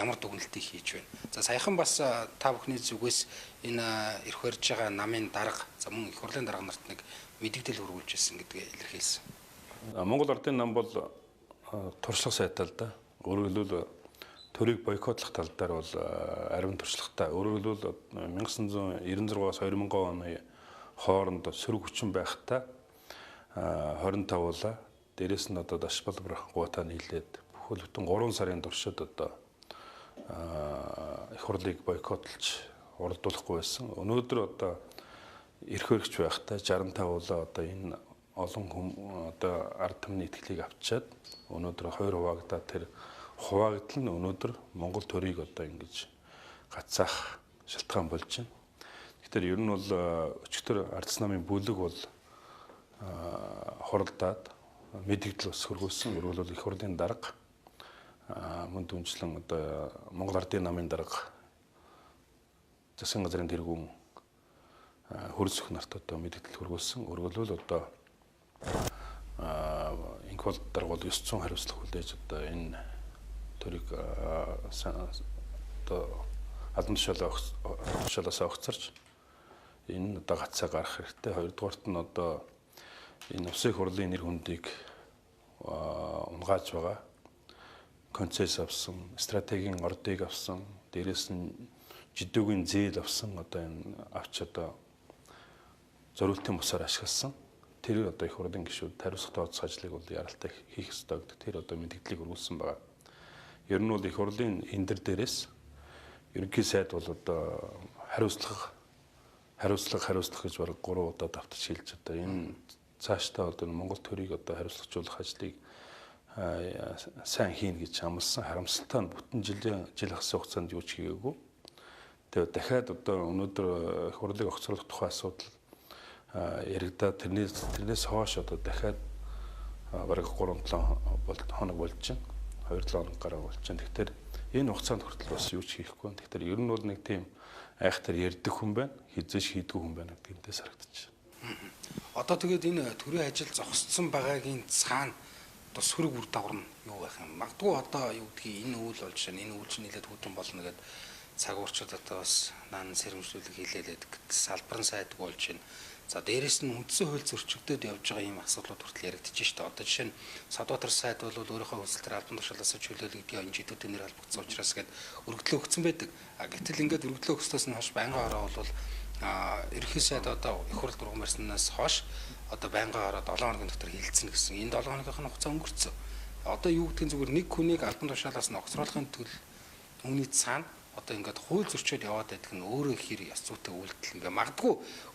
ямар дүгнэлтийг хийж байна. За саяхан бас та бүхний зүгээс энэ ирэх барьж байгаа намын дарга за мөн их хурлын дарга нарт нэг мэдээлэл хүргүүлж ирсэн гэдгээ илэрхийлсэн. Монгол Ардын нам бол туршлага сайтай л да. Өөрөөр хэлбэл төрийг бойкотлох тал дээр бол ариун туршлагатай. Өөрөөр хэлбэл 1996-аас 2000 оны хооронд сөрөг хүчин байхдаа 25 уулаа дээрээс нь одоо даш балбар гуйтаа нийлээд бүхэл бүтэн 3 сарын туршид одоо их хурлыг бойкотлж уралдуулахгүй байсан. Өнөөдөр одоо эрх хөрөгч байхдаа 65 уулаа одоо энэ олон одоо ард түмний итгэлийг авчиад өнөөдөр 2 хуваагдаад тэр хуваагдал нь өнөөдөр Монгол төрийг одоо ингэж гацаах шалтгаан болж байна. Тэгэхээр ер нь бол өчигдөр ардс намын бүлэг бол хуралдаад мэдээлэл ус хөргүүлсэн. Өөрөөр их хурлын дарга мөн дүнчлэн одоо Монгол Ардын намын дарга засгийн газрын тэргүүн хөрөлцөх нарт одоо мэдээлэл хөргүүлсэн. Өөрөөр одоо инквол дарга бол 900 хариуцлага хүлээж одоо энэ төрийг одоо албан тушаалаас огцорч энэ одоо гацаа гарах хэрэгтэй. Хоёрдугаарт нь одоо энэ улсын хурлын нэр хүндийг унгааж байгаа концесс авсан, стратегийн ордыг авсан, дээрээс нь жидүүгийн зээл авсан одоо энэ авч одоо зориултын бусаар ашигласан. Тэр одоо их хурлын гишүүд хариуцлага тооцох ажлыг бол яралтай хийх ёстой гэдэг тэр одоо мэдээллийг өргүүлсэн байгаа. Ер нь бол их хурлын энэ дээрээс ерөнхий сайд бол одоо хариуцлага гэж бараг 3 удаа давтаж хэлж одоо энэ цаашдаа одоо Монгол төрийг одоо хариуцлагажуулах ажлыг сайн хийн гэж амласан. Харамсалтай нь бүтэн жил хагас хугацаанд юу ч хийгээгүй. Тэгээд дахиад одоо өнөөдөр их хурлыг огцруулах тухай асуудал яригдаад тэрнээс хойш одоо дахиад бараг 3-7 хоног болж байна. 2-7 хоног гараа болж байна. Тэгэхээр энэ хугацаанд хүртэл бас юу ч хийхгүй. Тэгэхээр ер нь бол нэг тийм айхтар ярьдаг хүн байна, хизээш хийдгүй хүн байна гэдгээс харагдаж байна. Одоо тэгээд энэ төрийн ажил зогссон байгаагийн цаана одоо сөрөг үр дагавар нь юу байх юм? Магадгүй одоо юу гэдгийг энэ үйл болж байна, энэ үйл чинь нэлээд хүчин болно гэдэг цагуурчид одоо бас наан сэрэмжлүүлэг хийлээлээд салбарын сайдгүй болж байна. За дээрэс нь үндсэн хууль зөрчигдөд явж байгаа ийм асуудлууд хүртэл яригдчихэж шүү дээ. Одоо жишээ нь Садбаатар сайд бол өөрийнхөө хүсэлтээр албан тушаалаас чөлөөлөгдөө энэ жидүүдийн нэр холбогдсон учраас гээд өргөдлөө өгсөн байдаг. Гэтэл ингээд өргөдлөө өгснөөс нь хойш байнгын ороо бол ерөнхий сайд одоо их хурл дургуун барьснаас хойш одоо байнгын ороо 7 хоногийн дотор хилцэнэ гэсэн. Энэ 7 хоногийнхын хугацаа өнгөрцөө. Одоо юу гэдгийг зүгээр нэг хүнийг албан тушаалаас нь огцруулахын тулд үүний цаана одоо ингээд хууль зөрчөөд яваад байдаг нь өөрөө хэр яс зүйтэй үйлдэл ингээ магадгүй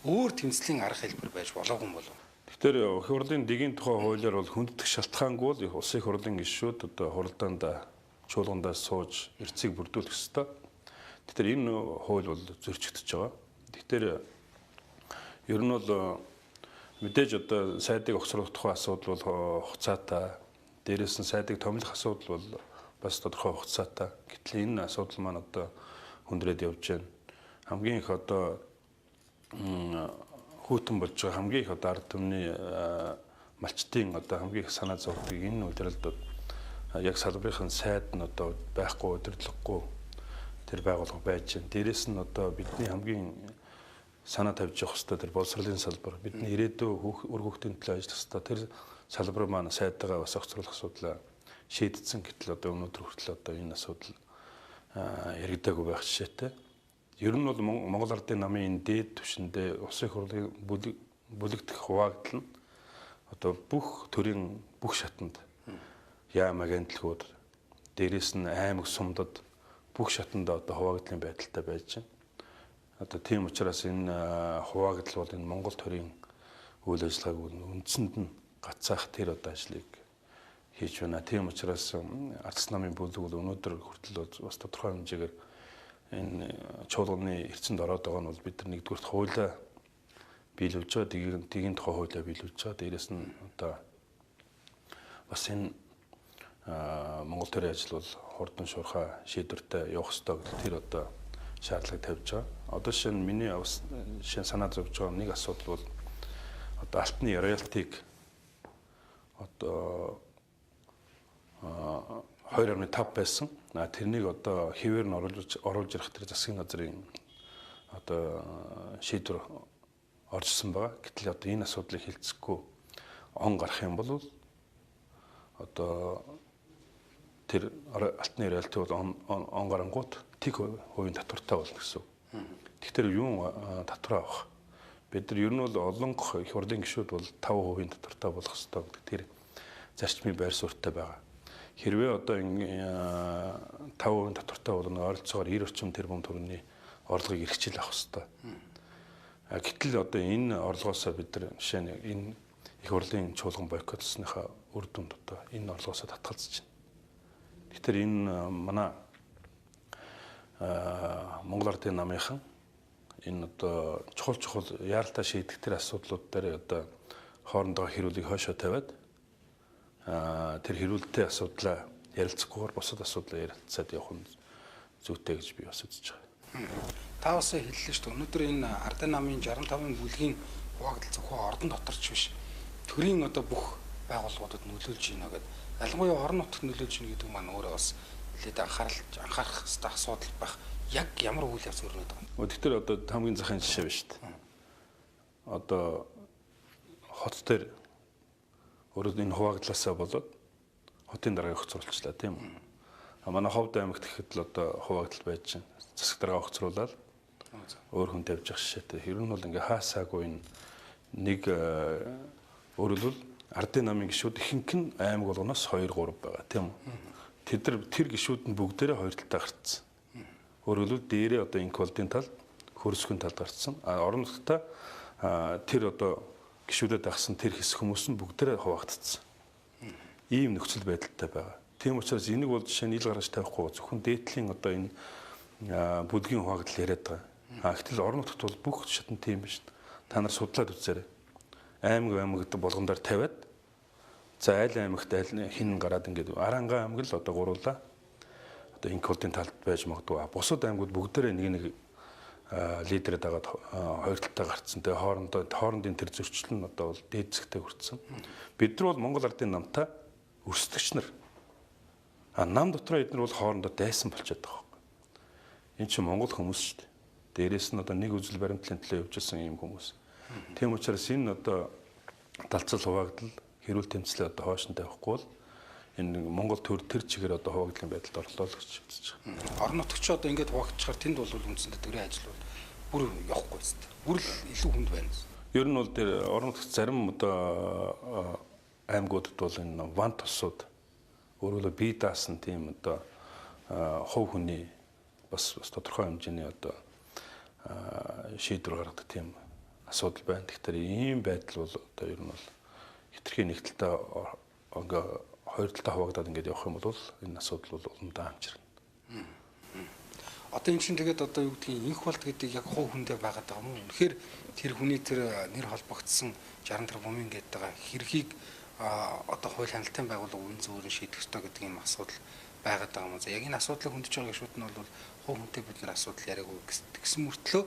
өөр тэмцлийн арга хэлбэр байж болоогүй юм болов. Тэгэхээр их хурлын дэгийн тухай хуулиар бол хүндэтгэх шалтгаангүй л улсын хурлын гишүүд одоо хуралдаанд чуулгандаа сууж эрцгийг бүрдүүлэх ёстой. Тэгэхээр энэ хууль бол зөрчигдөж байгаа. Тэгэхээр ер нь бол мэдээж одоо сайдыг огцруулах тухай асуудал бол хугацаатай. Дээрээс нь сайдыг томилох асуудал бол бас тодорхой хугацаатай. Гэтэл энэ асуудал маань одоо хүндрээд явж байна. Хамгийн их одоо хүйтэн болж байгаа хамгийн их одоо ард түмний малчтын одоо хамгийн их санаа зовдөг энэ үйлдэлд яг салбарын сайд нь одоо байхгүй удирдлаггүй тэр байгууллага байж байна. Дээрээс нь одоо бидний хамгийн санаа тавьж явах хэрэгтэй тэр боловсролын салбар. Бидний ирээдүйн үр хөвгтийн төлөө ажиллах хэрэгтэй. Тэр салбар маань сайдгаа бас огцруулах асуудал шийдсэн гэтэл одоо өнөөдөр хүртэл одоо энэ асуудал яригдаагүй байх жишээтэй. Ер нь бол Монгол Ардын намын энэ дээд түвшиндээ улсын хурлын бүлэгдэх хуваагдал нь одоо бүх төрийн бүх шатанд яам агентлагууд дээрээс нь аймаг сумдад бүх шатанд одоо хуваагдлын байдалтай байж байна. Одоо тийм учраас энэ хуваагдал бол энэ Монгол төрийн үйл ажиллагааг үндсэнд нь гацаах тэр одоо ажлыг хийж байна. Тийм учраас ардс намын бүлэг бол өнөөдөр хүртэл бас тодорхой хэмжээгээр энэ чуулганы эрчинд ороод байгаа нь бол бид нар нэгдүгürt хуулиа биелүүлж байгаа, дэгийн тухай хуулиа биелүүлж байгаа. Дээрээс нь одоо бас энэ Монгол төрийн ажил бол хурдан шуурхай шийдвэртэй явах ёстой гэдэг тэр одоо шаардлага тавьж байгаа. Одоо жишээ нь миний санаа зовж байгаа нэг асуудал бол одоо алтны роялтиг одоо 2.5 байсан. Тэрнийг одоо хэвээр нь оруулж ирэх тэр засгийн газрын одоо шийдвэр оржсон байгаа. Гэтэл одоо энэ асуудлыг хилцэхгүй он гарах юм бол одоо тэр алтны реалити бол он гарангууд тэг хувийн татвартай болно гэсэн. Тэгэхээр юу татвар авах? Бид нар ер нь бол олонх их хурлын гишүүд бол 5% татвартай болох ёстой гэдэг тэр зарчмын байр суурьтай байгаа. Хэрвээ одоо 5% татвартай болно ойролцоогоор 90 орчим тэрбум төгрөгийн орлогыг эрхжил авах ёстой. Гэтэл одоо энэ орлогоосоо бид нар жишээ нь энэ их хурлын чуулган бойкотлсныхаа үр дүнд одоо энэ орлогоосоо татгалзаж байна. Тэгэхээр энэ манай Монгол Ардын намынхан энэ одоо чухал яаралтай шийдэх тэр асуудлууд дээр одоо хоорондоо хэрүүлийг хойшоо тавиад тэр хэрүүлтэй асуудлаа ярилцахгүйгээр бусад асуудлаа ярилцаад явах нь зүйтэй гэж би бас үзэж байгаа. Та бас хэллээ шүү дээ. Өнөөдөр энэ Ардын намын 65-ын бүлгийн хуваагдал зөвхөн ордон доторч биш. Төрийн одоо бүх байгууллагуудад нөлөөлж байна гэдэг. Ялангуяа орон нутагт нөлөөлж байна гэдэг маань өөрөө бас нэлээд анхаарах хэвээр асуудал байх. Яг ямар үйл явц өрнөд байгаа юм. Тэгэхээр одоо хамгийн захын жишээ байна шүү дээ. Одоо хот дээр өөрөө энэ хуваагдлаасаа болоод хотын даргаыг огцруулчлаа тийм үү. Манай Ховд аймагт гэхэд л одоо хуваагдал байж байна. Засаг даргаа огцруулаад өөр хүн тавьж явах шишээтэй. Ер нь бол ингээ хаасаагүй нэг өөрөлдвөл Ардын намын гишүүд ихэнх нь аймаг болгоноос 2 3 байгаа тийм үү. Тэр гишүүд нь бүгдээрээ хоёр талдаа гарцсан. Өөрөлдвөл дээрээ одоо инквалдын тал, хөрсгөн талд гарцсан. Орон нутгатаа тэр одоо гишүүдэд агсан тэр хэсэг хүмүүс нь бүгдээрээ хуваагдсан. Ийм нөхцөл байдалтай байгаа. Тийм учраас энийг бол жишээ нь ил гаргаж тавихгүй зөвхөн дээдлийн одоо энэ бүлгийн хуваагдал яриад байгаа. Гэтэл орон нутгад бол бүх шатн тийм биш. Та нар судлаад үзээрэй. Аймагт болгондоор тавиад за айл аймагт айл хин гараад ингээд Аранга аймаг л одоо гуруулаа. Одоо инквалдын талд байж магадгүй. Бусад аймагуд бүгдээрээ нэг лидерээд агаад хоёр талтай гарцсан. Тэгээ хоорондын тэр зөрчил нь одоо бол дээд зэгтээ хүрсэн. Бид нар бол Монгол Ардын намтай өрсөлдөгч нар. Нам дотроо эдгээр бол хоорондоо дайсан болчиход байгаа юм. Энэ чинь Монгол хүмүүс шүү дээ. Дээрээс нь одоо нэг үзэл баримтлалын төлөө явж ирсэн юм хүмүүс. Тийм учраас энэ одоо далцал хуваагдал хэрүүл тэмцлээ одоо хойш нь тавихгүй бол энэ Монгол төр тэр чигээр одоо хуваагдлын байдалд орлоо л гэж үзэж байгаа. Орон нутагч одоо ингээд хуваагдчихаар тэнд бол үндсэндээ төрийн ажил бол бүр явахгүй шүү дээ. Бүр л илүү хүнд байна. Ер нь бол тэр орон нутагт зарим одоо аймагуудад бол энэ ван тусууд өөрөөр бие даасан тийм одоо хувь хүний бас тодорхой хэмжээний одоо шийдвэр гаргадаг тийм асуудал байна. Тэгэхээр ийм байдал бол одоо ер нь бол хитрхи нэг талдаа ингээ хоёр талдаа хуваагдаад ингээд явах юм бол энэ асуудал бол уламдаа амжирна. Одоо энэ чинь тэгээд одоо юу гэдгийг инх болт гэдэг яг хувь хүндээ байгаад байгаа юм. Үнэхээр тэр хүний тэр нэр холбогдсон 60 тэрбумын гэдэг байгаа хэрхийг одоо хууль хяналтын байгууллага үн зөвөрөн шийдэх ёстой гэдэг юм асуудал байгаад байгаа юм. За яг энэ асуудлыг хөндөж байгаа гишүүд нь бол хувь хүнтэй бид нар асуудал яриаггүй гэсэн мөртлөө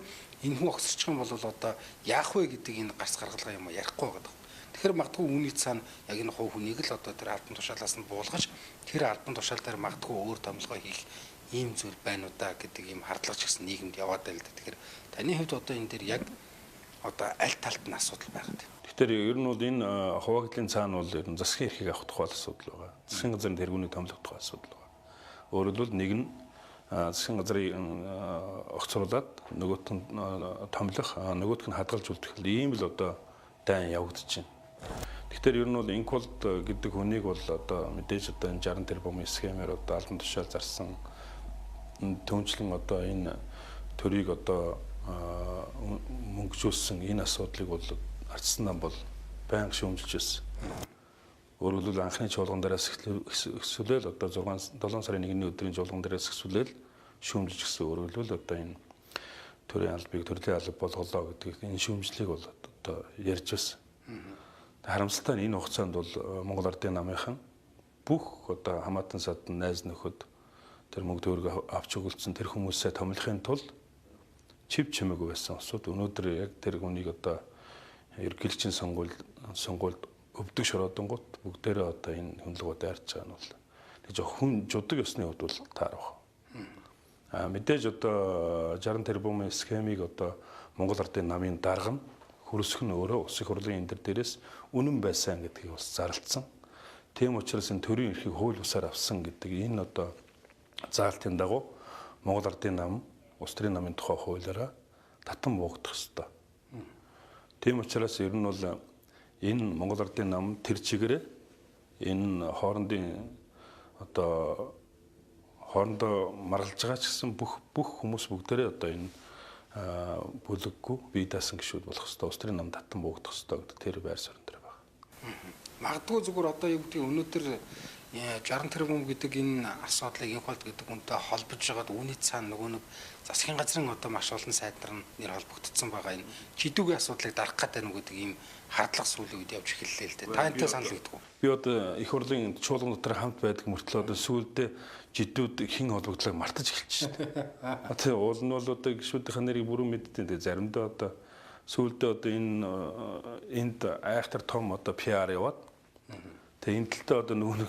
энэ хүн огцорчих юм бол одоо яах вэ гэдэг энэ гарц гаргалгаа юм ярихгүй байгаа. Тэгэхээр магадгүй үүний цаана яг энэ хувь хүнийг л одоо тэр албан тушаалаас нь буулгаж тэр албан тушаал дээр магадгүй өөр томилгоо хийх ийм зүйл байна уу да гэдэг ийм хардлагч гэсэн нийгэмд яваад байл да. Тэгэхээр таны хувьд одоо энэ дээр яг одоо аль талд нь асуудал байгаад байна. Тэгэхээр ер нь бол энэ хуваагдлын цаана бол ер нь засгийн эрхийг авах тухай асуудал байгаа. Засгийн газрын тэргүүнийг томилох тухай асуудал байгаа. Өөрөлдвөл нэг нь засгийн газрыг огцруулад нөгөөт нь томилох, нөгөөтг нь хадгалж үлдэх ийм л одоо дайн явагдаж байна. Тэгэхээр ер нь бол инквалд гэдэг хүнийг бол одоо мэдээж одоо энэ 60 тэрбумын схемээр одоо албан тушаал зарсан түнчлэн одоо энэ төрийг одоо мөнгөжүүлсэн энэ асуудлыг бол ардсан нам бол байнга шүүмжилж байсан. Өөрөөр хэлбэл анхны чуулган дээрээс эхлүүлэл одоо 7 сарын 1-ний өдрийн чуулган дээрээс эхлүүлэл шүүмжилж гисэн. Өөрөөр хэлбэл одоо энэ төрийн албыг төрлийн алба болголоо гэдэг энэ шүүмжлэлийг бол одоо ярьж байсан. Харамсалтай нь энэ хугацаанд бол Монгол Ардын намынхан бүх одоо хамаатан садан найз нөхөд тэр мөнгө төгрөг авч өгүүлсэн тэр хүмүүсээ томилохын тулд чив чимээгүй байсан усуд өнөөдөр яг тэр хүнийг одоо ерөнхийлөгчийн сонгуульд өвдөг шороодонгууд бүгдээрээ одоо энэ хөндлөгөд дайрч байгаа нь бол гэж хүн жудаг ёсны хувьд бол таарах. Мэдээж одоо 60 тэрбумын схемийг одоо Монгол Ардын намын дарга нь хөрсөх нь өөрөө улс их хурлын энэ дээрээс үнэн байсан гэдгийг бас зарлцсан. Тийм учраас энэ төрийн эрхийг хууль бусаар авсан гэдэг энэ одоо заалтын дагуу Монгол Ардын нам улс төрийн намын тухай хуулиараа татан буугдах ёстой. Тийм учраас ер нь бол энэ Монгол Ардын нам тэр чигээрээ энэ хоорондоо маргалж байгаа ч гэсэн бүх хүмүүс бүгдээрээ одоо энэ бүлэггүй бие даасан гишүүд болох хэвээр улс төрийн нам татан буугдах хэвээр гэдэг тэр байр суурин дээр байна. Магадгүй зүгээр одоо юу гэдэг өнөөдөр 60 тэрбум гэдэг энэ асуудлыг инх болт гэдэг үнтэй холбож байгаад үүний цаана нөгөө нэг засгийн газрын одоо маш олон сайднаар нэр холбогдсон байгаа энэ жидүүгийн асуудлыг дарах гэдэг нэг гэдэг ийм хардлага сүүлийн үед явж эхэллээ л дээ. Та энэтэй санал өгдөг үү? Би одоо их хурлын чуулган дотор хамт байдаг мөртлөө одоо сүүлдээ жидүүд хэн холбогдлыг мартаж эхэлж байна. Тэгээ уул нь бол одоо гишүүдийн нэрийг бүрэн мэддэг. Тэгээ заримдаа одоо сүүлдээ одоо энд айхтар том одоо PR яваад тэгээ энэ талтай одоо нөгөө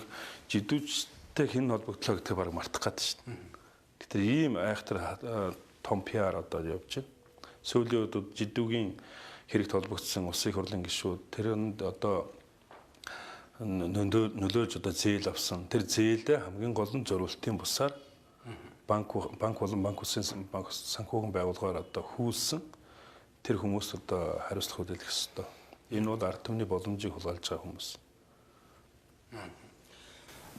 жидүүчтэй хэн холбогдлоо гэдгийг баг мартах гэдэг шин. Тэгэхээр ийм айхтар том PR одоо явж байна. Сүүлийн үед жидүүгийн хэрэгт холбогдсон улсын их хурлын гишүүд тэрэнд одоо нөлөөж одоо зээл авсан. Тэр зээлдээ хамгийн гол нь зориултын бусаар банк болон банк улсын санхүүгийн байгууллагаар одоо хүүлсэн тэр хүмүүс одоо хариуцлага хүлээх ёстой. Энэ бол ард түмний боломжийг хулгайлж байгаа хүмүүс.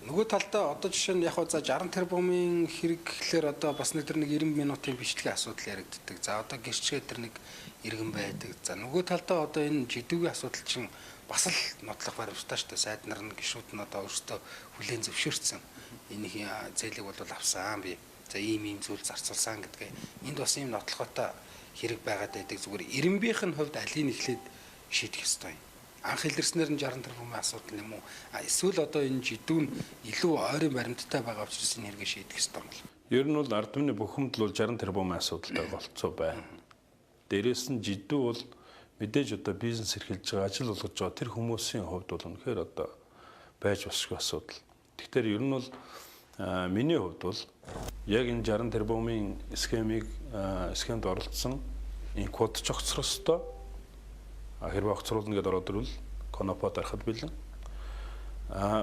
Нөгөө талдаа одоо жишээ нь яг за 60 тэрбумын хэрэг гэхлээр одоо бас нэг 90 минутын бичлэгийн асуудал яригддаг. За одоо гэрчгээ тэр нэг иргэн байдаг. За нөгөө талдаа одоо энэ жидүүгийн асуудал чинь бас л нотлох баримттай шүү дээ. Сайд нар нь гишүүд нь одоо өөрсдөө хүлээн зөвшөөрсөн. Энийхээ зээлийг бол авсан би. За ийм зүйл зарцуулсан гэдгээ. Энд бас ийм нотлохотой хэрэг байгаад байдаг. Зүгээр ирэмбийнх нь хувьд алийг эхлээд шийдэх ёстой юм. Анх илэрснээр нь 60 тэрбумын асуудал юм уу? Эсвэл одоо энэ жидүүн илүү ойрын баримттай байгаа учраас энэ хэрэгээ шийдэх ёстой юм бол. Ер нь бол ард түмний бухимд бол 60 тэрбумын асуудалтай болцоо байна. Дээрээс нь жидүү бол мэдээж одоо бизнес эрхэлж байгаа, ажил олгож байгаа тэр хүмүүсийн хувьд бол үнэхээр одоо байж босгүй асуудал. Тэгэхээр ер нь бол миний хувьд бол яг энэ 60 тэрбумын схемд оролцсон энэ код ч огцрох ёстой. Хэрвээ огцруулна гэдээ ороод ирвэл конопо дарахад бэлэн.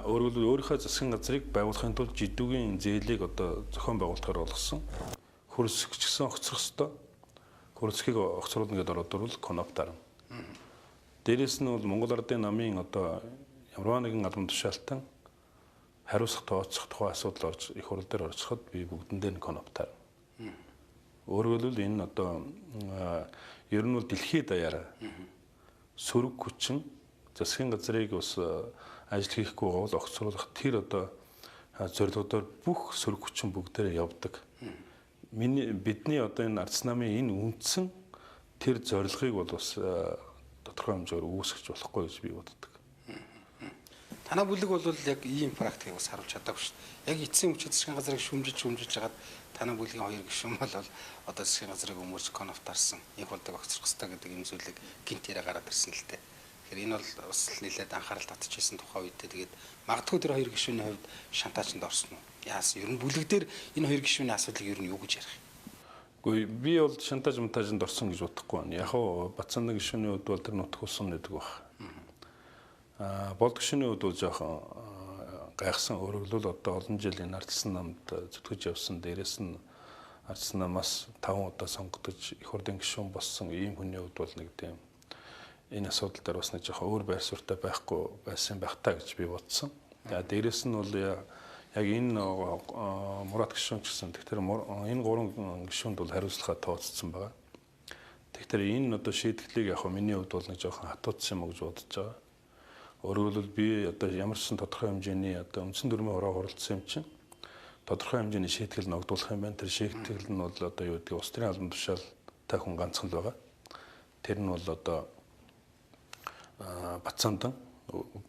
Өөрийнхөө засгийн газрыг байгуулахын тулд жидүүгийн зээлийг одоо зохион байгуулалтаар болгосон. Хөрсөх ч гэсэн огцрох ёстой. Хөрсөхийг огцруулна гэдээ ороод ирвэл коноп дарна. Дээрээс нь бол Монгол Ардын намын одоо ямар нэгэн албан тушаалтан хариуцлага тооцох тухай асуудал орж их хурл дээр орцоход би бүгдэндээ нь коноп дарна. Өөрөөр хэлбэл энэ одоо ер нь бол дэлхийд даяараа сөрөг хүчин засгийн газрыг бас ажил хийхгүй бол огцруулах тэр одоо зорилгодоор бүх сөрөг хүчин бүгдээрээ явдаг. Бидний одоо энэ ардс намын энэ үндсэн тэр зорилгыг бол бас тодорхой хэмжээгээр үүсгэж болохгүй гэж би боддог. Танай бүлэг бол яг ийм практикийг бас харуулж чадаагүй шүү дээ. Яг эцсийн хүчин засгийн газрыг шүмжиж хагаад танай бүлгийн хоёр гишүүн бол одоо засгийн газрыг өмөрч конф тарсан. Их болдог огцрох хэрэгтэй гэдэг юм зүйлийг гинт яриа гараад ирсэн л дээ. Тэгэхээр энэ бол бас нэлээд анхаарал татчихсан тухай үедээ тэгээд магадгүй тэр хоёр гишүүний хувьд шантаачнд орсон уу? Яасан? Ер нь бүлэг дээр энэ хоёр гишүүний асуудлыг ер нь юу гэж ярих юм? Гэхдээ би бол шантажмтажинд орсон гэж бодохгүй байна. Яг нь Бацааны гишүүний хувьд бол тэр нутг усан гэдэг баг. Болд гишүүний хувьд бол жоохон гайхсан. Өөрөглөл одоо олон жил энэ ардсан намд зүтгэж явсан. Дээрээс нь ардсан намаас 5 удаа сонгогдож их хурлын гишүүн болсон ийм хүний хувьд бол нэг тийм энэ асуудал дээр бас нэг жоохон өөр байр суурьтай байхгүй байсан байх таа гэж би бодсон. Дээрээс нь бол яг энэ Мурат гишүүн ч гэсэн тэгэхээр энэ 3 гишүүнд бол хариуцлага тооцсон байгаа. Тэгэхээр энэ одоо шийдвэрлэлийг яг миний хувьд бол нэг жоохон хатуудсан юм гэж бодож байгаа. Өөрөөр хэлбэл би одоо ямар ч тодорхой хэмжээний одоо үндсэн дүрмийн хороо хуралдсан юм чинь тодорхой хэмжээний шийтгэл ногдуулах юм байна. Тэр шийтгэл нь бол одоо юу гэдэг улс төрийн албан тушаалтай хүн ганцхан л байгаа. Тэр нь бол одоо Бацаандан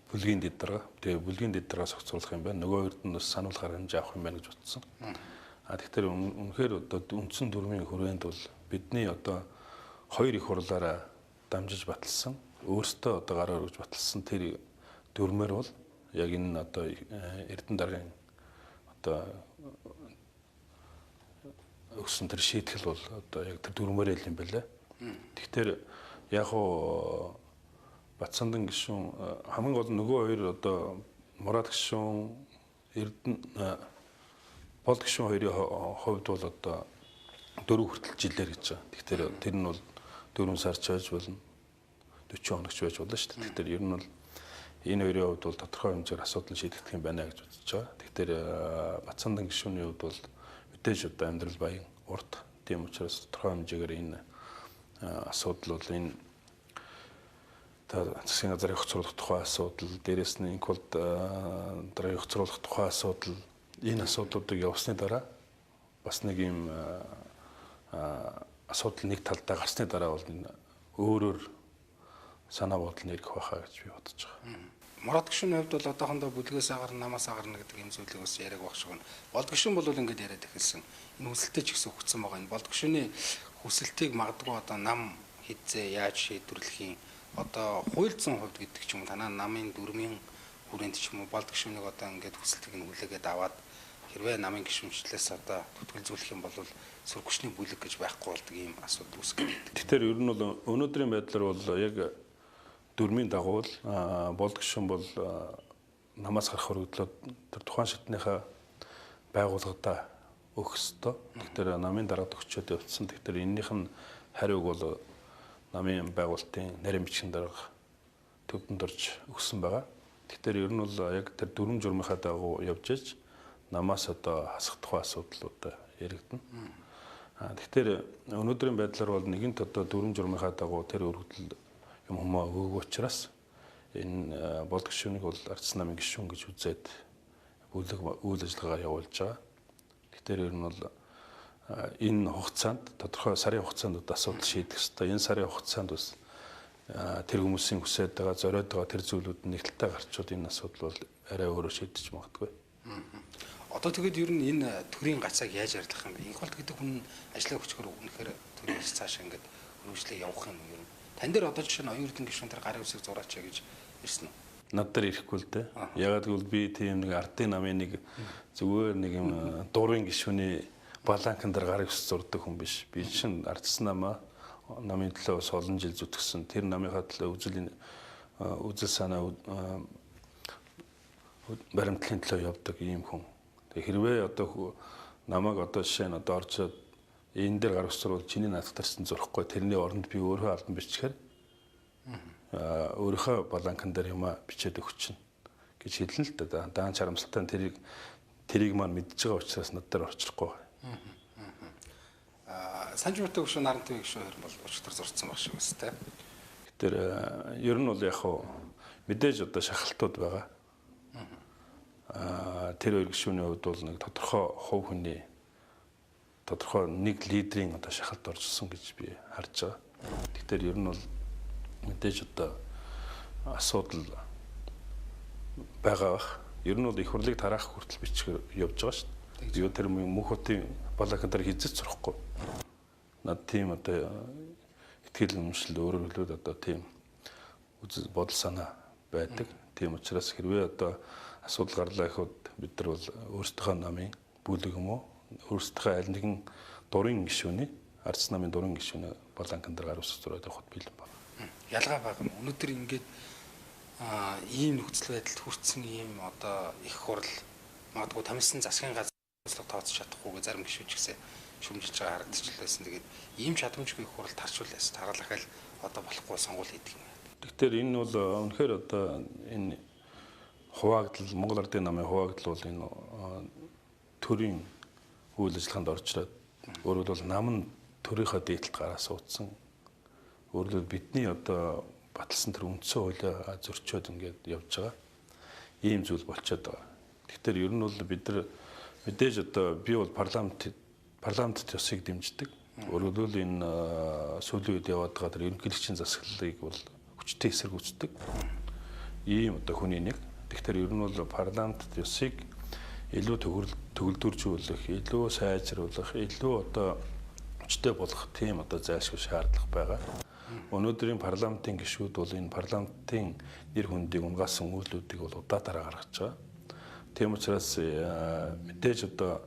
бүлгийн дэд дарга. Тэгээ бүлгийн дэд даргаас огцруулах юм байна. Нөгөө хоёрд нь бас сануулгаар хэмжээ авах юм байна гэж бодсон. Тэгэхээр үнэхээр одоо үндсэн дүрмийн хүрээнд бол бидний одоо хоёр их хурлаараа дамжиж баталсан. Өөртөө одоо гараар өгж баталсан тэр дүрмээр бол яг энэ одоо Эрдэнэ даргын одоо өгсөн тэр шийтгэл бол одоо яг тэр дүрмээр л юм байлаа. Тэгэхээр яг хуу Батсандан гишүүн хамгийн гол нөгөө хоёр одоо Мурад гишүүн Бол гишүүн хоёрын хувьд бол одоо 4 хүртэл жилээр гэж байгаа. Тэгэхээр тэр нь бол 4 сарч байж болно. 40 хоногч байж болно шүү дээ. Тэгэхээр ер нь бол энэ хоёрын хувьд бол тодорхой хэмжээгээр асуудал шийдэгдэх юм байна гэж үзэж байгаа. Тэгэхээр Батсандан гишүүний хувьд бол мэдээж одоо амьдрал баян урт. Тийм учраас тодорхой хэмжээгээр энэ асуудал бол энэ засгийн газрын хөцрүүлэх тухай асуудал, дээрээс нь инквалд дараагийн хөцрүүлэх тухай асуудал, энэ асуудлуудыг явсны дараа бас нэг юм асуудал нэг талдаа гарсны дараа бол энэ өөрөөр санаа бодол нэрх байхаа гэж би бодож байгаа. Мурад гишүүний хувьд бол одоохондоо бүлгээс агарна, намаас агарна гэдэг юм зүйлийг бас яриаг баг шиг байна. Болд гишүүн бол ингээд яриад эхэлсэн. Энэ хүсэлтэд ч гэсэн өгцөн байгаа. Энэ болд гишүүний хүсэлтийг магадгүй одоо нам хизээ яаж шийдвэрлэх юм? Одоо хуульцсан хувьд гэдэг ч юм уу танаа намын дүрмийн хүрээнд ч юм уу болд гишүүнийг одоо ингээд хүсэлтийг нь хүлээгээд аваад хэрвээ намын гишүүнчлээс одоо төтгөлзүүлэх юм бол сөргөчний бүлэг гэж байхгүй болдог ийм асуудал үүсгэж байдаг. Тэгэхээр ер нь бол өнөөдрийн байдлаар бол яг дүрмийн дагуу болд гишүүн бол намаас гарах хөргөдлөд тэр тухайн шатныхаа байгууллагада өгөх ёстой. Тэгэхээр намын дараад өгчөөд явцсан. Тэгэхээр энэнийх нь хариуг бол намын байгуулалтын нарийн бичгийн дарга төвдөнд орж өгсөн байгаа. Тэгэхээр ер нь бол яг тэр дүрм журмынхаа дагуу явж иж намаас одоо хасах тухай асуудлууд яригдана. Тэгэхээр өнөөдрийн байдлаар бол нэгэнт одоо дүрм журмынхаа дагуу тэр өргөдөл юм хүмүүс өгөөг учраас энэ болд гишүүнийг бол ардсан намын гишүүн гэж үзээд үйл ажиллагаа явуулж байгаа. Тэгэхээр ер нь бол энэ хугацаанд тодорхой сарын хугацаанд асуудал шийдэх ёстой. Энэ сарын хугацаанд бас тэр хүмүүсийн хүсэж байгаа, зориод байгаа тэр зүйлүүд нэг талтай гарчууд энэ асуудал бол арай өөрөөр шийдэж магадгүй. Одоо тэгээд ер нь энэ төрийн гацааг яаж арилгах юм бэ? Инхолт гэдэг хүн ажлаа хүчээр үнэхээр төрийн цааш ингээд хөрвүүлээ явах юм ер нь. Тань дээр одоо жишээ нь оюун эрдэнэ гишүүн тэр гарын үсэг зураач гэж ирсэн үү? Над дээр ирэхгүй л дээ. Ягаад гэвэл би тийм нэг ардын намын нэг зүгээр нэг юм дурын гишүүний баланкан дээр гарын үсэг зурдаг хүн биш. Би чинь ардсан намаа намын төлөө бас олон жил зүтгэсэн. Тэр намынхаа төлөө үзэл санаа баримтлалын төлөө явдаг ийм хүн. Тэгээ хэрвээ одоо намайг одоо жишээ нь одоо орчод энэ дээр гар усруулж чиний наадах тарсан зурхгүй тэрний оронд би өөрөө алдан бичгээр өөрийнхөө баланкан дээр юма бичээд өгч чинь гэж хэлнэ л да. Даан чарамсалтай тэрийг маань мэдж байгаа учраас над дээр орчихгүй. Санжмартай гүшүүн нарантай гүшүүн хоёр бол өчтөр зурцсан баг шиг үстэй. Тэр ер нь бол яг хуу мэдээж одоо шахалтууд байгаа. Тэр хоёр гишүүний хувьд бол нэг тодорхой хувь хүний тодорхой нэг лидерийн одоо шахалт оржсон гэж би харж байгаа. Тэгэхээр ер нь бол мэдээж одоо асуудал байгаа бах. Ер нь бол их хурлыг тараах хүртэл бичгээр явж байгаа шүү дээ. Юу тэр мөнхөтийн балакан дээр хизэж сурахгүй. Над тийм одоо итгэл үнэмшил өөрөөр хэлбэл одоо тийм үзэл бодол санаа байдаг. Тийм учраас хэрвээ одоо асуудал гарлаа гэхэд бид нар бол өөрсдийнхөө намын бүлэг юм уу өөрсдийнхөө аль нэгэн дурын гишүүний ардс намын дурын гишүүний баланкан дээр гар усах зураад явахд бэлэн байна. Ялгаа баг юм. Өнөөдөр ингээд ийм нөхцөл байдалд хүрсэн ийм одоо их хурл магадгүй тамилсан засгийн газар тооцож чадахгүйгээ зарим гишүүч гэсэн шүмжилж байгаа харагдчихлээсэн. Тэгээд ийм чадамжгүй их хурл тарчуулсан. Тараалахал одоо болохгүй сонгуул хийдэг юм. Тэгэхээр энэ бол үнэхээр одоо энэ хуваагдал Монгол Ардын намын хуваагдал бол энэ төрийн үйл ажиллагаанд орчроод өөрөөр бол нам нь төрийнхөө дээдлэлт гараа суудсан. Өөрөөр бидний одоо баталсан тэр үндсэн хуулиа зөрчөөд ингээд явж байгаа. Ийм зүйл болчиход байгаа. Тэгэхээр ер нь бол бид нар мэдээж одоо би бол парламентд ёсыг дэмждэг. Өөрөөр энэ сүүлийн үед яваад байгаа тэр ерөнхийлөгчийн засаглалыг бол хүчтэй эсэргүүцдэг. Ийм одоо хүний нэг. Тэгэхээр ер нь бол парламентд ёсыг илүү төгөлдөржүүлэх, илүү сайжруулах, илүү одоо хүчтэй болгох тийм одоо зайлшгүй шаардлага байгаа. Өнөөдрийн парламентын гишүүд бол энэ парламентын нэр хүндийг унгаасан үйлдэлүүдийг бол удаа дараа гаргаж байгаа. Тийм учраас мэдээж одоо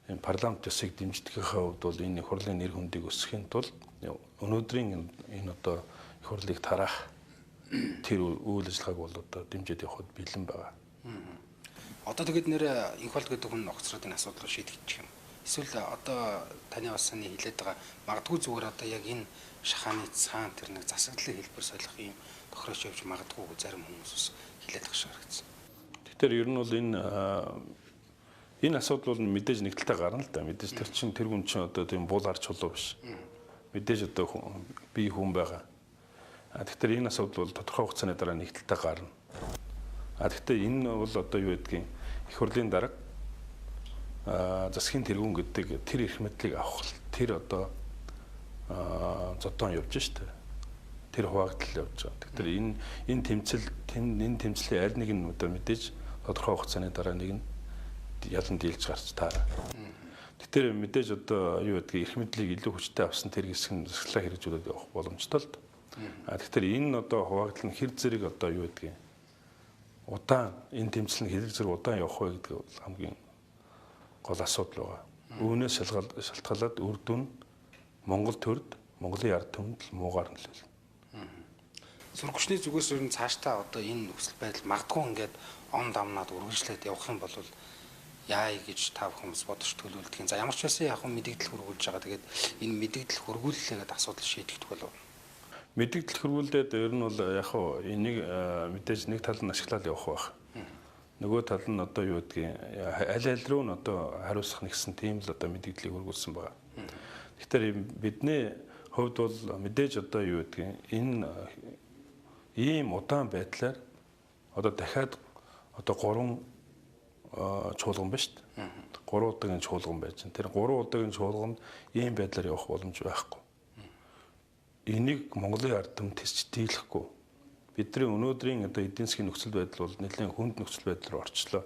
энэ парламент төсвийг дэмждэгийнхээ хувьд бол энэ их хурлын нэр хүндийг өсгөхийн тулд өнөөдрийн энэ одоо их хурлыг тараах тэр үйл ажиллагааг бол одоо дэмжиж явахд бэлэн байгаа. Одоо тэгээд нэр инх болт гэдэг хүн огцродын асуудлыг шийдэгдчих юм. Эсвэл одоо таны бас саний хэлээд байгаа магадгүй зүгээр одоо яг энэ шахааны цаан тэр нэг засаглалын хэлбэр солих юм тохироч явж магадгүй зарим хүмүүс бас хэлээд байгаа шиг харагдсан. Тэгэхээр ер нь бол энэ асуудал бол мэдээж нэг талтай гарна л да. Мэдээж тэр чинь тэр хүн чинь одоо тийм бул арч чулуу биш. Мэдээж одоо бие хүн байгаа. Тэгэхээр энэ асуудал бол тодорхой хугацааны дараа нэг талтай гарна. Тэгэхээр энэ бол одоо юу гэдгийг их хурлын дарга засгийн тэргүүн гэдэг тэр эрх мэдлийг авах тэр одоо зодон явж штэ. Тэр хуваагдал явж байгаа. Тэгэхээр энэ тэмцлийн аль нэг нь одоо мэдээж тодорхой хугацааны дараа нэг нь ялан дийлж гарч таараа. Тэгэхээр мэдээж одоо юу гэдгийг эрх мэдлийг илүү хүчтэй авсан тэр хэсэг нь засаглаа хэрэгжүүлээд явах боломжтой л. Тэгэхээр энэ одоо хуваагдал нь хэр зэрэг одоо юу гэдгийг удаан энэ тэмцэл нь хэрэг зэрэг удаан явах вэ гэдэг бол хамгийн гол асуудал байгаа. Үүнээс шалтгаалаад үр дүн Монгол төрд, Монголын ард түмэнд л муугаар нөлөөлнө. Сургагчны зүгээс ер нь цаашдаа одоо энэ нөхцөл байдал магадгүй ингээд он дамнаад үргэлжлээд явах юм бол яа гэж та бүхэн бодож төлөвлөдөг. За ямар ч байсан яг мэдээлэл хөрвүүлж байгаа. Тэгээд энэ мэдээлэл хөрвүүллээгээд асуудал шийдэгдэх болов. Мэдээлэл хөрвүүлээд ер нь бол яг энийг мэдээж нэг тал нь ашиглаад явах байх. Нөгөө тал нь одоо юу гэдгийг аль руу нь одоо хариуцах нэгсэн тийм л одоо мэдээллийг хөрвүүлсэн байгаа. Тэгэхээр бидний хувьд бол мэдээж одоо юу гэдгийг энэ ийм удаан байдлаар одоо дахиад одоо 3 чуулган ба шүү дээ. 3 удаагийн чуулган байж байна. Тэр 3 удаагийн чуулганд ийм байдлаар явах боломж байхгүй. Энийг Монголын ард түмэнд тэсч дийлэхгүй. Бидний өнөөдрийн одоо эдийн засгийн нөхцөл байдал бол нэлээд хүнд нөхцөл байдал руу орчлоо.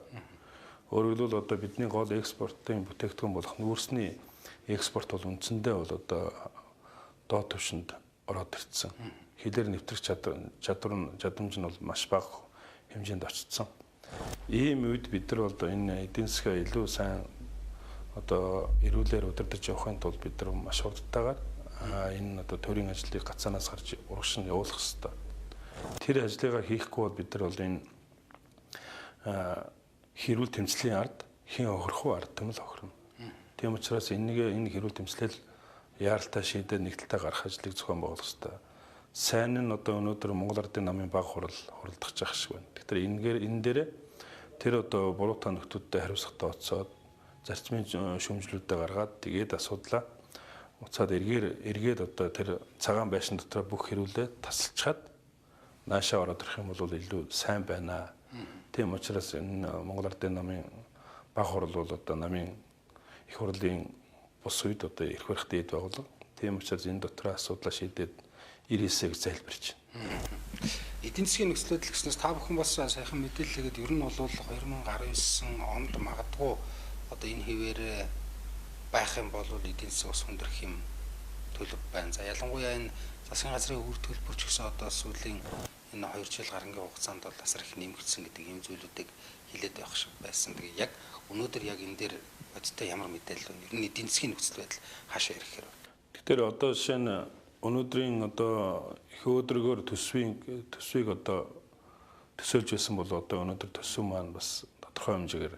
Өөрөөр хэлбэл одоо бидний гол экспортын бүтээгдэхүүн болох нүүрсний экспорт бол үндсэндээ бол одоо доод түвшинд ороод ирсэн. Хилээр нэвтрэх чадамж нь бол маш бага хэмжээнд очсон. Ийм үед бид нар одоо энэ эдийн засгаа илүү сайн одоо эрүүлэр удирдах явахын тулд бид нар маш хурдтайгаар энэ одоо төрийн ажлыг гацаанаас гарч урагш нь явуулах хэрэгтэй. Тэр ажлыгаа хийхгүй бол бид нар бол энэ хэрүүл тэмцлийн ард хэн охирох ард түмэл охирно. Тийм учраас энэ хэрүүл тэмцлэл яаралтай шийдээд нэг талтай гарах ажлыг зохион байгуулах хэрэгтэй. Сайн нь одоо өнөөдөр Монгол Ардын намын баг хуралдах жах шиг байна. Тэгэхээр энэ дээр тэр одоо буруутай нөхдүүдтэй хариуцлагатай оцоод зарчмын шүүмжлүүдээ гаргаад тэгээд асуудлаа уцаад эргээд одоо тэр цагаан байшин дотор бүх хэрүүлээ тасалчаад наашаа ороод ирэх юм бол илүү сайн байна. Тийм учраас энэ Монгол Ардын намын баг хурал бол одоо намын их хурлын бус үед одоо ирэх барих дээд байгууллага. Тийм учраас энэ дотор асуудлаа шийдээд ирээсэй гэж залбирч байна. Эдийн засгийн нөхцөл байдал гэснээс та бүхэн бас саяхан мэдээлэлгээд ер нь бол 2019 онд магадгүй одоо энэ хэвээр байх юм бол эдийн засаг бас хүндрэх юм төлөв байна. За ялангуяа энэ засгийн газрын үр төлбөр ч гэсэн одоо сүүлийн энэ 2 жил гарангийн хугацаанд бол асар их нэмэгдсэн гэдэг ийм зүйлүүдийг хилээд байх шиг байсан. Тэгээ яг өнөөдөр яг энэ дээр бодтой ямар мэдээлэл вэ? Ер нь эдийн засгийн нөхцөл байдал хаашаа ирэх хэрэг. Тэгэхээр одоо жишээ нь өнөөдрийн одоо их өдрөгөөр төсвийг одоо төсөөлж байсан бол одоо өнөөдөр төсөв маань бас тодорхой хэмжээгээр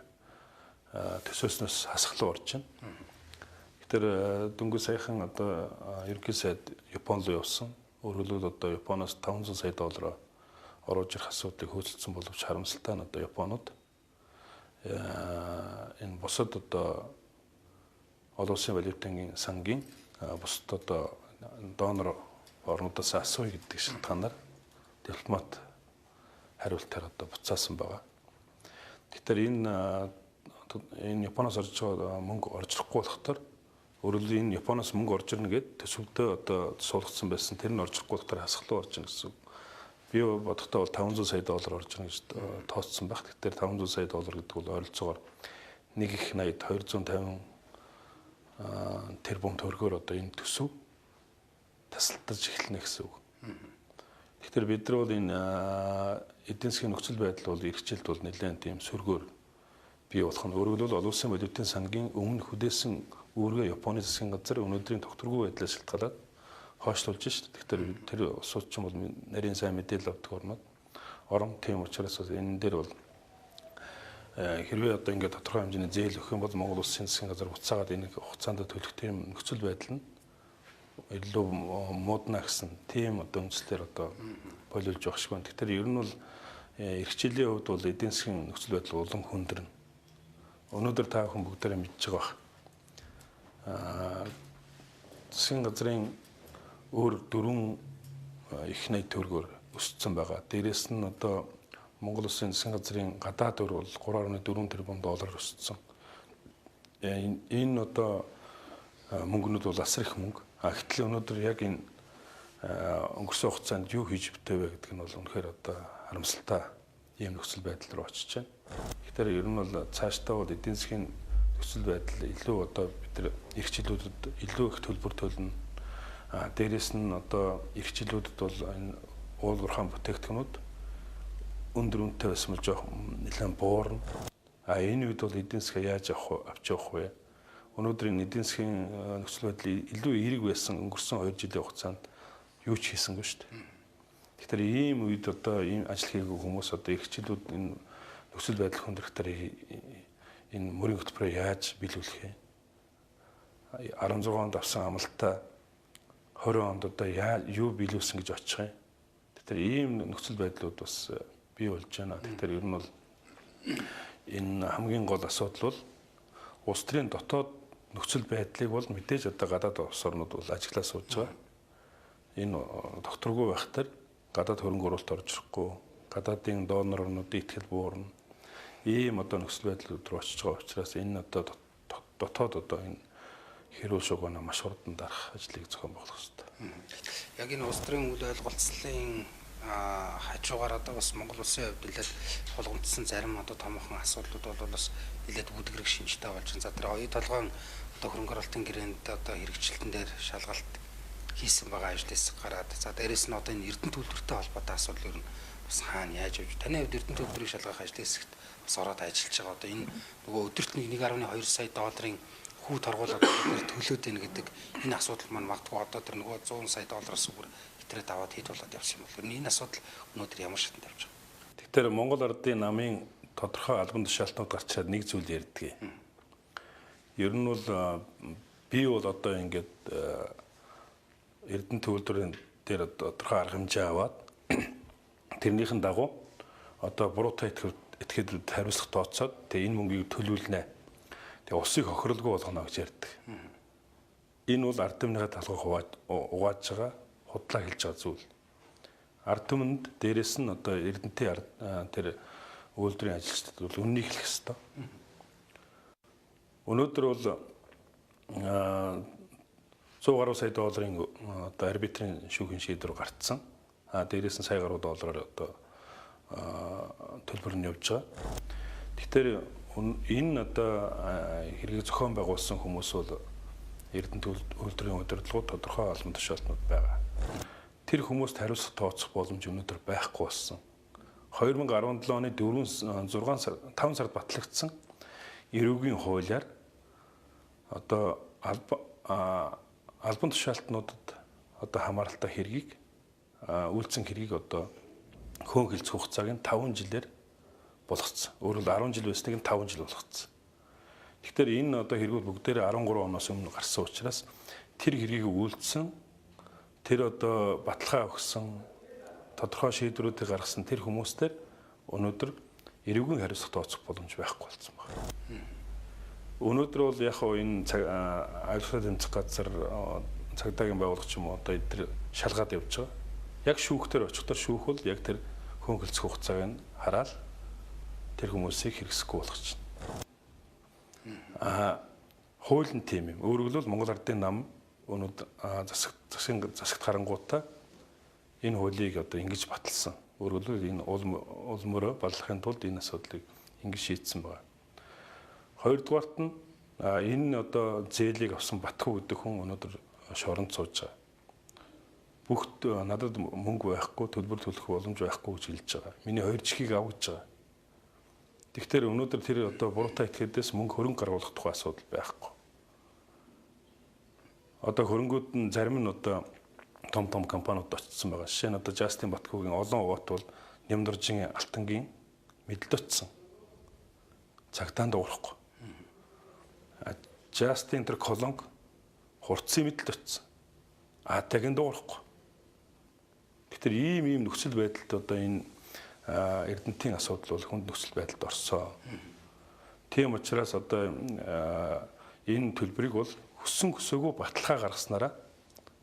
төсөөснөөс хасгалуу орж байна. Тэгэхээр дөнгөж саяхан одоо ерөнхий сайд Японд руу явсан. Өөрөөр хэлбэл одоо Японоос 500 сая доллараар оруулж ирэх асуудлыг хөөцөлдсөн боловч харамсалтай нь одоо Японууд энэ бусад одоо олон улсын валютын сангийн бусад одоо донор орнуудаас асууя гэдэг шалтгаанаар дипломат хариултаар одоо буцаасан байгаа. Тэгэхээр энэ Японоос орж байгаа мөнгө орж ирэхгүй болохоор өөрөлд энэ Японоос мөнгө орж ирнэ гэд төсөвдөө одоо суулгацсан байсан тэр нь орж ирэхгүй болохоор хасгалуу орж ирнэ гэсэн. Би бодохдоо бол 500 сая доллар орж ирнэ гэж тооцсон байх. Тэгэхээр 500 сая доллар гэдэг бол ойролцоогоор 1,80 280 тэрбум төгрөгөөр одоо энэ төсөв тасалдаж эхэлнэ гэсэн үг. Тэгэхээр бид нар бол энэ эдийн засгийн нөхцөл байдал бол ирэх жилд бол нэлээд тийм сөргөөр бий болох нь. Өөрөөр хэлбэл олон улсын валютын сангийн өмнө хүдээсэн үүргээ Японы засгийн газар өнөөдрийн тогтворгүй байдлаас шалтгаалаад хойшлуулж шít. Тэгэхээр тэр улсуудчин бол нарийн сайн мэдээлэл авдаг орон тийм учраас энэ дээр бол хэрвээ одоо ингээд тодорхой хэмжээний зээл өгөх юм бол Монгол улсын засгийн газар буцаагаад энэ хугацаанд төлөх тийм нөхцөл байдал нь илүү модна гэсэн тийм одоо үндслээр одоо боловлж явах шиг байна. Тэгэхээр ер нь бол эрхчлэлийн хувьд бол эдийн засгийн нөхцөл байдал улам хүндэрнэ. Өнөөдөр та бүхэн бүгдээрээ мэдж байгаа бах. Засгийн газрын өөр 4 их найд төгрөгөөр өссөн байгаа. Дээрээс нь одоо Монгол улсын засгийн газрын гадаад төгрөг бол 3.4 тэрбум доллар өссөн. Энэ одоо мөнгнүүд бол асар их мөнгө. Гэтэл өнөөдөр яг энэ өнгөрсөн хугацаанд юу хийж битээ вэ гэдэг нь бол үнэхээр одоо харамсалтай ийм нөхцөл байдал руу очиж байна. Тэгэхээр ер нь бол цаашдаа бол эдийн засгийн нөхцөл байдал илүү одоо бид нар эрхчлүүдэд илүү их төлбөр төлнө. Дээрээс нь одоо эрхчлүүдэд бол энэ уул уурхайн бүтээгдэхүүнүүд өндөр үнэтэй байсан бол жоох нэлээд буурна. Энэ үед бол эдийн засгаа яаж авч явах вэ? Өнөөдрийн эдийн засгийн нөхцөл байдал илүү эерэг байсан өнгөрсөн 2 жилийн хугацаанд юу ч хийсэнгүй шүү дээ. Тэгэхээр ийм үед одоо ийм ажил хийгээгүй хүмүүс одоо эрхчлүүд энэ нөхцөл байдал хүндрэхээр энэ мөрийн хөтөлбөрөөр яаж биелүүлэх вэ? 16 онд авсан амлалтаа 20 онд одоо юу биелүүлсэн гэж очих юм. Тэгэхээр ийм нөхцөл байдлууд бас бий болж байна. Тэгэхээр ер нь бол энэ хамгийн гол асуудал бол улс төрийн дотоод нөхцөл байдлыг бол мэдээж одоо гадаад улс орнууд бол ажиглаа сууж байгаа. Энэ докторгүй байхтар гадаад хөрөнгө оруулалт орж ирэхгүй, гадаадын донор орнуудын итгэл буурна. Ийм одоо нөхцөл байдлууд руу очиж байгаа учраас энэ одоо дотоод одоо энэ хэрүүл шугана маш хурдан дарах ажлыг зохион байгуулах хэрэгтэй. Яг энэ улс төрийн үйл ойлголцлын хажуугаар одоо бас Монгол улсын хувьд нэлээд тулгамдсан зарим одоо томоохон асуудлууд бол бас нэлээд бүдгэрэг шинжтэй болж байна. За тэр оюу толгойн одоо хөрөнгө оруулалтын гэрээнд одоо хэрэгжилтэн дээр шалгалт хийсэн байгаа ажлаас гараад за дээрэс нь одоо энэ эрдэнэ төлбөртэй холбоотой асуудал ер нь бас хаана яаж явж таны хувьд эрдэнэ төлбөрийг шалгах ажлын хэсэгт бас ороод ажиллаж байгаа. Одоо энэ нөгөө өдөрт 1.2 сая долларын хүү торгуулаад төлөөд байна гэдэг энэ асуудал маань магадгүй одоо тэр нөгөө 100 сая доллараас өөр хитрээд аваад хэд болоод явсан юм бол энэ асуудал өнөөдөр ямар шатнд явж байгаа. Тэгэхээр Монгол Ардын намын тодорхой албан тушаалтнууд гарчаад нэг зүйл ярьдаг. Ер нь бол би бол одоо ингээд эрдэнэ төлбөрийн дээр тодорхой арга хэмжээ аваад тэрнийхэн дагуу одоо буруутай этгээдүүд хариуцлага тооцоод тэгээ энэ мөнгийг төлүүлнэ. Тэгээ усыг хохирлгүй болгоно гэж ярьдаг. Энэ бол ард түмнийхээ талхыг угааж байгаа, худлаа хэлж байгаа зүйл. Ард түмэнд дээрэс нь одоо эрдэнэтэй тэр үйлдвэрийн ажилчдад бол үннийг хэлэх ёстой. Өнөөдөр бол 100 гаруй сая долларын одоо арбитрийн шүүхийн шийдвэр гарцсан. Дээрээс нь сая гаруй доллараар одоо төлбөр нь явж байгаа. Тэгэхээр энэ одоо хэргийг зохион байгуулсан хүмүүс бол эрдэнэ үйлдвэрийн удирдлагууд тодорхой албан тушаалтнууд байгаа. Тэр хүмүүст хариуцлага тооцох боломж өнөөдөр байхгүй болсон. 2017 оны 5 сард батлагдсан эрүүгийн хуулиар одоо албан тушаалтнуудад одоо хамааралтай хэргийг үйлцэн хэргийг одоо хөөн хилцэх хугацааг нь 5 жилээр болгоцсон. Өөрөөр 10 жил байсныг нь 5 жил болгоцсон. Тэгэхээр энэ одоо хэрэгүүд бүгдээрээ 13 оноос өмнө гарсан учраас тэр хэргийг үйлдсэн тэр одоо баталгаа өгсөн тодорхой шийдвэрүүдийг гаргасан тэр хүмүүстээр өнөөдөр эрүүгийн хариуцлага тооцох боломж байхгүй болсон байна. Өнөөдөр бол яг хоо энэ аюулгүй тэмцэх газар цагдаагийн байгууллагч юм одоо эдгээр шалгаад явж байгаа. Яг шүүхтэр очихдор шүүх бол яг тэр хөөнхөлцөх хугацааг нь хараад тэр хүмүүсийг хэрэгсэхгүй болгочихно. Хууль нь тийм юм. Өөрөөр хэлбэл Монгол Ардын нам өнөөдөр засагт харангуйтаа энэ хуулийг одоо ингэж баталсан. Өөрөөр хэлбэл энэ уул мөрөө баллахын тулд энэ асуудлыг ингэж шийдсэн байна. Хоёрдугаарт нь энэ одоо зээлийг авсан Батхүү гэдэг хүн өнөөдөр шоронд сууж байгаа. Бүгд надад мөнгө байхгүй, төлбөр төлөх боломж байхгүй гэж хэлж байгаа. Миний 2 чихийг ав гэж байгаа. Тэгэхээр өнөөдөр тэр одоо буруутай этгээдээс мөнгө хөрөнгө гаргуулах тухай асуудал байхгүй. Одоо хөрөнгүүд нь зарим нь одоо том компаниуд очсон байгаа. Жишээ нь одоо Justin Батгуугийн олон угаат бол Нямдоржийн Алтангийн мэдлэл очсон. Цагтаанд дуурахгүй. Justin тэр Колонг хурцсан мэдлэл очсон. АТ-гийн дуурахгүй. Тэгэхээр ийм нөхцөл байдалд одоо энэ Эрдэнэтийн асуудал бол хүнд нөхцөл байдалд орсон. Тийм учраас одоо энэ төлбөрийг бол хүссэн хүсээгүй баталгаа гаргаснараа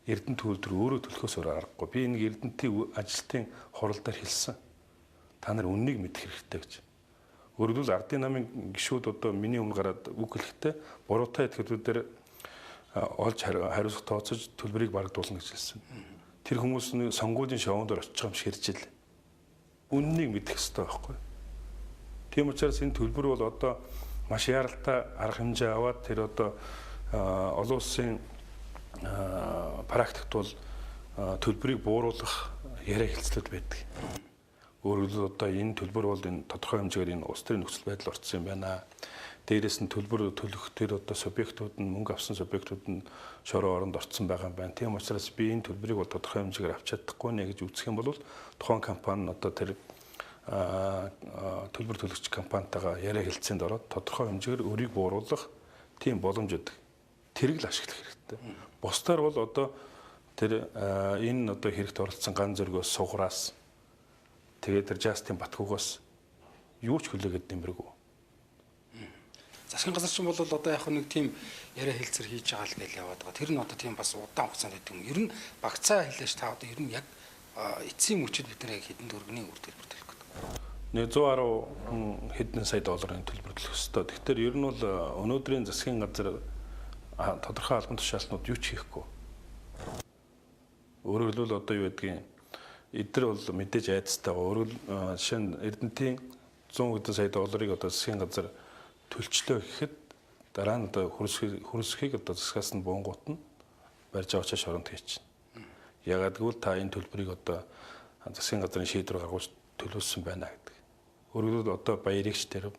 Эрдэнэт төлөвлөлт өөрөө төлөхөөс өөр аргагүй. Би нэг Эрдэнэтийн ажилтны хурал дээр хэлсэн. Та нар үннийг мэдэх хэрэгтэй гэж. Өөрөөр хэлбэл ардын намын гишүүд одоо миний өмнө гараад үг хэлэхдээ буруутай этгээдүүдээр олж хариуцах тооцож төлбөрийг багдуулна гэж хэлсэн. Тэр хүмүүс нь сонгуулийн шоунд очиж байгаа юм шиг хэрж ил. Үннийг мэдэх хэрэгтэй байхгүй. Тийм учраас энэ төлбөр бол одоо маш яралтай арга хэмжээ аваад тэр одоо олон улсын практикт бол төлбөрийг бууруулах яриа хэлцлүүд байдаг. Өөрөөр хэлбэл одоо энэ төлбөр бол энэ тодорхой хэмжээгээр энэ улс төрийн нөхцөл байдал орцсон юм байна. Дээрээс нь төлбөр төлөх тэр одоо субъектууд нь мөнгө авсан субъектууд нь шороо оронд орцсон байгаа юм байна. Тийм учраас би энэ төлбөрийг бол тодорхой хэмжээгээр авч чадахгүй нэ гэж үзэх юм бол тухайн компани нь одоо тэр төлбөр төлөгч компанитайгаа яриа хэлцээнд ороод тодорхой хэмжээгээр өрийг бууруулах тийм боломж өгдөг. Тэрийг л ашиглах хэрэгтэй. Бусдаар бол одоо тэр энэ одоо хэрэгт оролцсон ган зөргөөс сугараас тэгээд тэр Justin Батгуугаас юу ч хүлээгээд нэмэргүй. Засгийн газар чинь бол одоо яг нэг тийм яриа хэлцэр хийж байгаа л гэж яваад байгаа. Тэр нь одоо тийм бас удаан хугацаанд гэдэг юм. Ер нь багцаа хэлээш та одоо ер нь яг эцсийн мөчөд бид нэр хэдэн төгрөгийн үр төлбөр төлөх гэдэг. 110 хэдэн сая долларын төлбөр төлөх ёстой. Тэгэхээр ер нь бол өнөөдрийн засгийн газар тодорхой албан тушаалтнууд юу ч хийхгүй. Өөрөөр хэлбэл одоо юу гэдгийг эдгээр бол мэдээж айцтай байгаа. Өөрөөр жишээ нь Эрдэнэтийн 100 хэдэн сая долларыг одоо засгийн газар төлчлөө гэхэд дараа нь одоо хөрсхийг одоо засгаас нь буунгууд нь барьж аваачаа шоронд хийчихнэ. Ягаад гэвэл та энэ төлбөрийг одоо засгийн газрын шийдвэр гаргуулж төлөвлөсөн байна гэдэг. Өөрөөр хэлбэл одоо баярагч тэр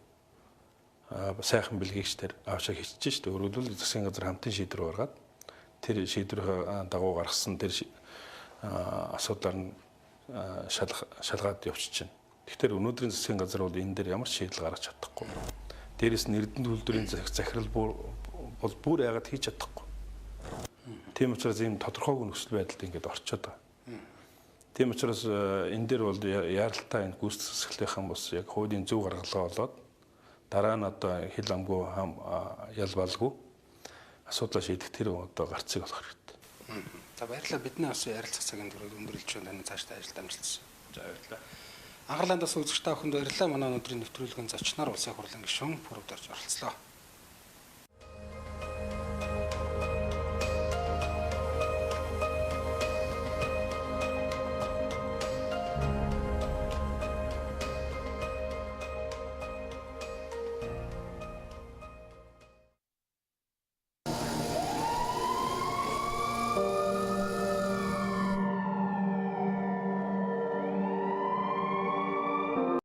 сайхан бэлгийгч тэр авчаа хийчихэж шүү дээ. Өөрөөр хэлбэл засгийн газар хамтын шийдвэр гаргаад тэр шийдвэрийн дагуу гаргасан тэр асуудлаар нь шалгаад явчихна. Тэгэхээр өнөөдрийн засгийн газар бол энэ дээр ямар ч шийдэл гаргаж чадахгүй. Дээрээс нь Эрдэнэт төлөвлөрийн захирал бол бүр яагаад хийж чадахгүй. Тийм учраас ийм тодорхойгүй нөхцөл байдалд ингээд орчод байгаа. Тийм учраас энэ дээр бол яаралтай энэ гүйцэтгэлийнхэн бас яг хуулийн зөв гаргалгаа болоод дараа нь одоо хил амгүй ял балгүй асуудлаа шийдэх тэр одоо гарцыг олох хэрэгтэй. За баярлалаа. Бидний бас ярилцах цагийн төрөд өндөрлөж байна. Цаашдаа ажилд амжилтсан. За баярлалаа. Анхаарлаандас үзэгч та бүхэнд баярлалаа. Манай өнөөдрийн нэвтрүүлгийн зочноор улсын хурлын гишүүн Пүрэвд орж оролцлоо.